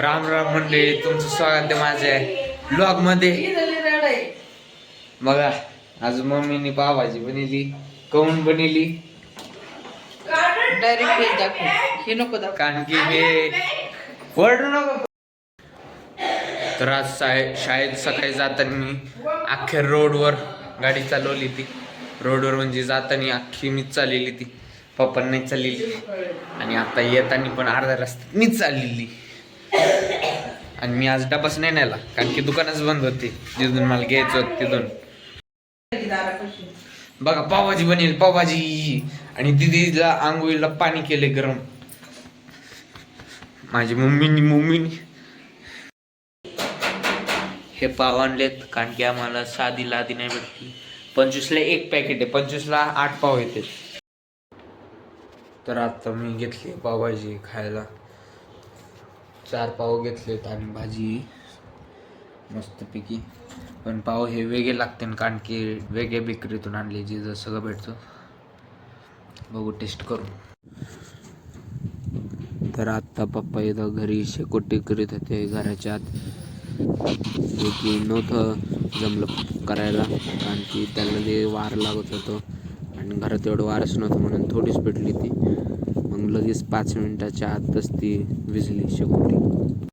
राम राम मंडळी, तुमचं स्वागत आहे माझ्या ब्लॉग मध्ये. बघा आज मम्मीने पावभाजी बनवली. काऊन बनवली? डायरेक्ट हे नको दाखव. कारण की हे वरडू नको. तर आज शाळेत सकाळी जाताना मी अख्ख्या रोडवर गाडी चालवली ती. रोडवर म्हणजे जाताना अख्खी मीच चाललेली ती, पप्पा नाही चाललेली. आणि आता येताना पण अर्धा रस्ता मीच चाललेली. आणि मी आज डबाच नाही नेला कारण की दुकानच बंद होते जिथून मला घ्यायचं होतं तिथून. बघा पावभाजी बनेल, पावभाजी. आणि दिदीला आंघोळीला पाणी केले गरम. माझी मम्मीनी हे पाव आणलेत कारण की आम्हाला साधी लादी नाही भेटली. 25ला एक पॅकेट आहे, 25ला 8 पाव येते. तर आता मी घेतली पावभाजी खायला. 4 पाव घेतलेत आणि भाजी मस्तपैकी. पण पाव हे वेगळे लागते कारण की वेगळ्या बेकरीतून आणले, जे सगळं भेटतं. बघू टेस्ट करू. तर आत्ता पप्पा इथं घरी शेकोटी करीत होते घराच्या आत. जे की नव्हतं जमलं करायला कारण की त्याला ते वार लागत होतं आणि घरात एवढं वारच नव्हतं म्हणून थोडीच पेटली ती. मग लगेच 5 मिनिटाच्या आतच ती विजली शेकोटी.